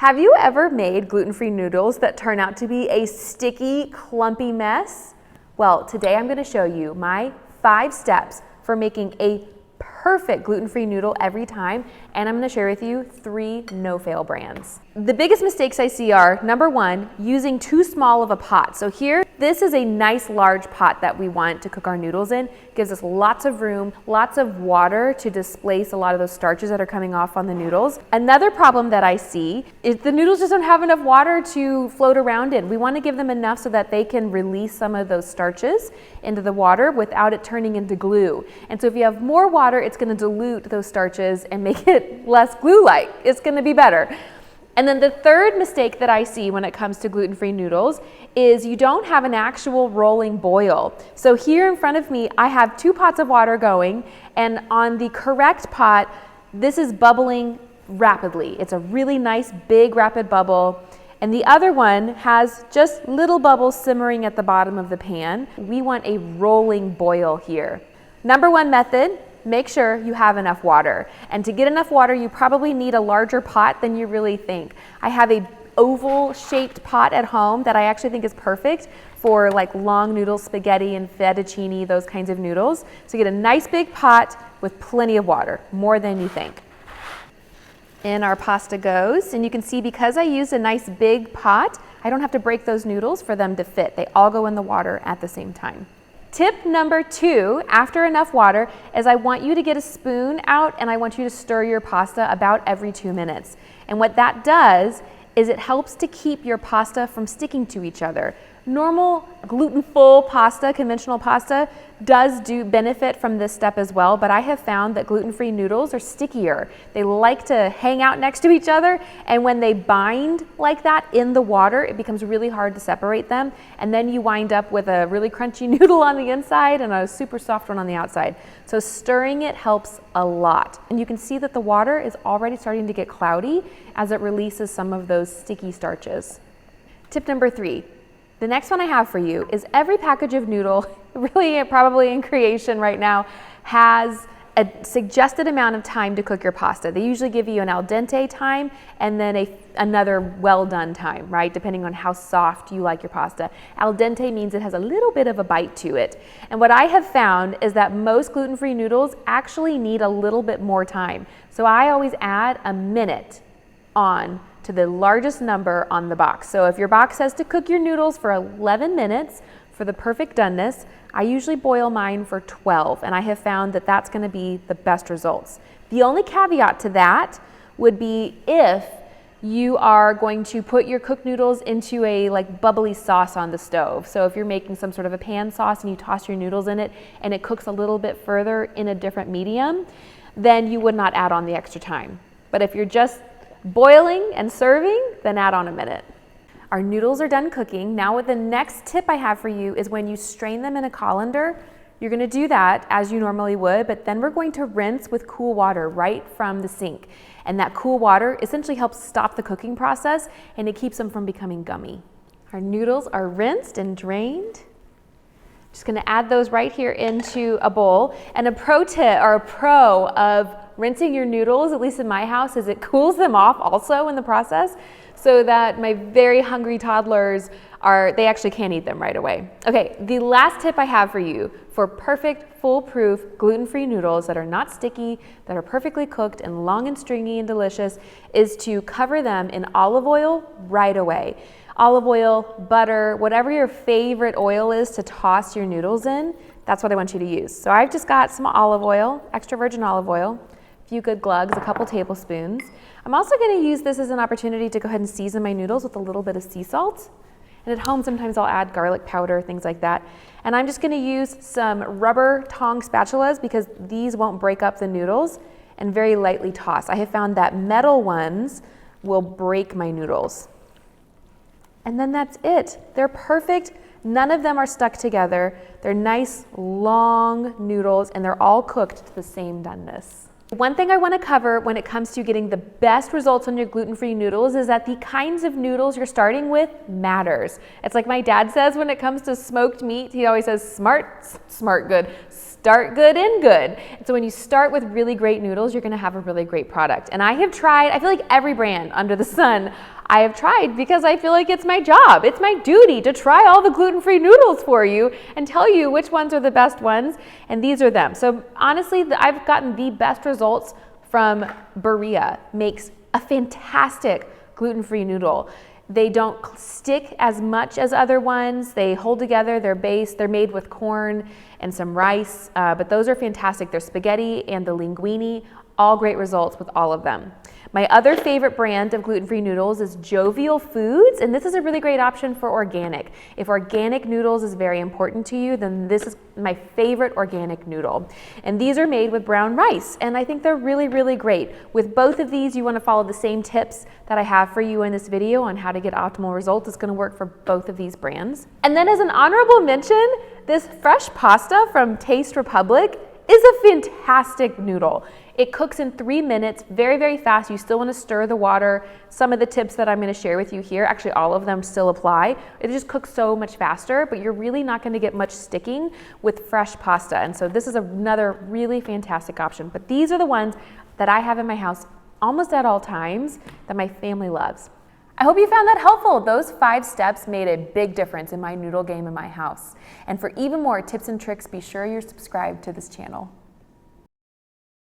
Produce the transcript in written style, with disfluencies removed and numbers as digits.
Have you ever made gluten-free noodles that turn out to be a sticky, clumpy mess? Well, today I'm going to show you my 5 steps for making a perfect gluten-free noodle every time, and I'm going to share with you 3 no-fail brands. The biggest mistakes I see are, number 1, using too small of a pot. So here, this is a nice large pot that we want to cook our noodles in. Gives us lots of room, lots of water to displace a lot of those starches that are coming off on the noodles. Another problem that I see is the noodles just don't have enough water to float around in. We want to give them enough so that they can release some of those starches into the water without it turning into glue. And so if you have more water, it's going to dilute those starches and make it less glue-like. It's going to be better. And then the third mistake that I see when it comes to gluten-free noodles is you don't have an actual rolling boil. So here in front of me, I have 2 pots of water going, and on the correct pot, this is bubbling rapidly. It's a really nice, big, rapid bubble. And the other one has just little bubbles simmering at the bottom of the pan. We want a rolling boil here. Number 1 method, make sure you have enough water. And to get enough water, you probably need a larger pot than you really think. I have a oval shaped pot at home that I actually think is perfect for like long noodles, spaghetti and fettuccine, those kinds of noodles. So get a nice big pot with plenty of water, more than you think. In our pasta goes, and you can see because I used a nice big pot, I don't have to break those noodles for them to fit. They all go in the water at the same time. Tip number 2, after enough water, is I want you to get a spoon out and I want you to stir your pasta about every 2 minutes. And what that does is it helps to keep your pasta from sticking to each other. Normal gluten-full pasta, conventional pasta, does benefit from this step as well, but I have found that gluten-free noodles are stickier. They like to hang out next to each other, and when they bind like that in the water, it becomes really hard to separate them, and then you wind up with a really crunchy noodle on the inside and a super soft one on the outside. So stirring it helps a lot. And you can see that the water is already starting to get cloudy as it releases some of those sticky starches. Tip number 3. The next one I have for you is every package of noodle, really probably in creation right now, has a suggested amount of time to cook your pasta. They usually give you an al dente time and then another well done time, right? Depending on how soft you like your pasta. Al dente means it has a little bit of a bite to it. And what I have found is that most gluten-free noodles actually need a little bit more time. So I always add a minute on to the largest number on the box. So if your box says to cook your noodles for 11 minutes for the perfect doneness, I usually boil mine for 12, and I have found that that's going to be the best results. The only caveat to that would be if you are going to put your cooked noodles into a like bubbly sauce on the stove. So if you're making some sort of a pan sauce and you toss your noodles in it and it cooks a little bit further in a different medium, then you would not add on the extra time. But if you're just boiling and serving, then add on a minute. Our noodles are done cooking. Now what the next tip I have for you is when you strain them in a colander, you're going to do that as you normally would, but then we're going to rinse with cool water right from the sink. And that cool water essentially helps stop the cooking process and it keeps them from becoming gummy. Our noodles are rinsed and drained. Just going to add those right here into a bowl. And a pro tip or a pro of rinsing your noodles, at least in my house, is it cools them off also in the process so that my very hungry toddlers they actually can't eat them right away. Okay, the last tip I have for you for perfect, foolproof, gluten-free noodles that are not sticky, that are perfectly cooked and long and stringy and delicious is to cover them in olive oil right away. Olive oil, butter, whatever your favorite oil is to toss your noodles in, that's what I want you to use. So I've just got some olive oil, extra virgin olive oil, a few good glugs, a couple tablespoons. I'm also going to use this as an opportunity to go ahead and season my noodles with a little bit of sea salt. And at home, sometimes I'll add garlic powder, things like that. And I'm just going to use some rubber tong spatulas because these won't break up the noodles, and very lightly toss. I have found that metal ones will break my noodles. And then that's it. They're perfect. None of them are stuck together. They're nice, long noodles, and they're all cooked to the same doneness. One thing I want to cover when it comes to getting the best results on your gluten-free noodles is that the kinds of noodles you're starting with matters. It's like my dad says when it comes to smoked meat, he always says smart good, start good and good. And so when you start with really great noodles, you're going to have a really great product. And I have tried, I feel like every brand under the sun I have tried, because I feel like it's my job. It's my duty to try all the gluten-free noodles for you and tell you which ones are the best ones, and these are them. So honestly, I've gotten the best results from Berea. Makes a fantastic gluten-free noodle. They don't stick as much as other ones. They hold together their base. They're made with corn and some rice, but those are fantastic. They're spaghetti and the linguine, all great results with all of them. My other favorite brand of gluten-free noodles is Jovial Foods, and this is a really great option for organic. If organic noodles is very important to you, then this is my favorite organic noodle. And these are made with brown rice, and I think they're really, really great. With both of these, you want to follow the same tips that I have for you in this video on how to get optimal results. It's going to work for both of these brands. And then as an honorable mention, this fresh pasta from Taste Republic is a fantastic noodle. It cooks in 3 minutes, very, very fast. You still want to stir the water. Some of the tips that I'm going to share with you here, actually all of them still apply. It just cooks so much faster, but you're really not going to get much sticking with fresh pasta. And so this is another really fantastic option. But these are the ones that I have in my house almost at all times that my family loves. I hope you found that helpful. Those 5 steps made a big difference in my noodle game in my house. And for even more tips and tricks, be sure you're subscribed to this channel.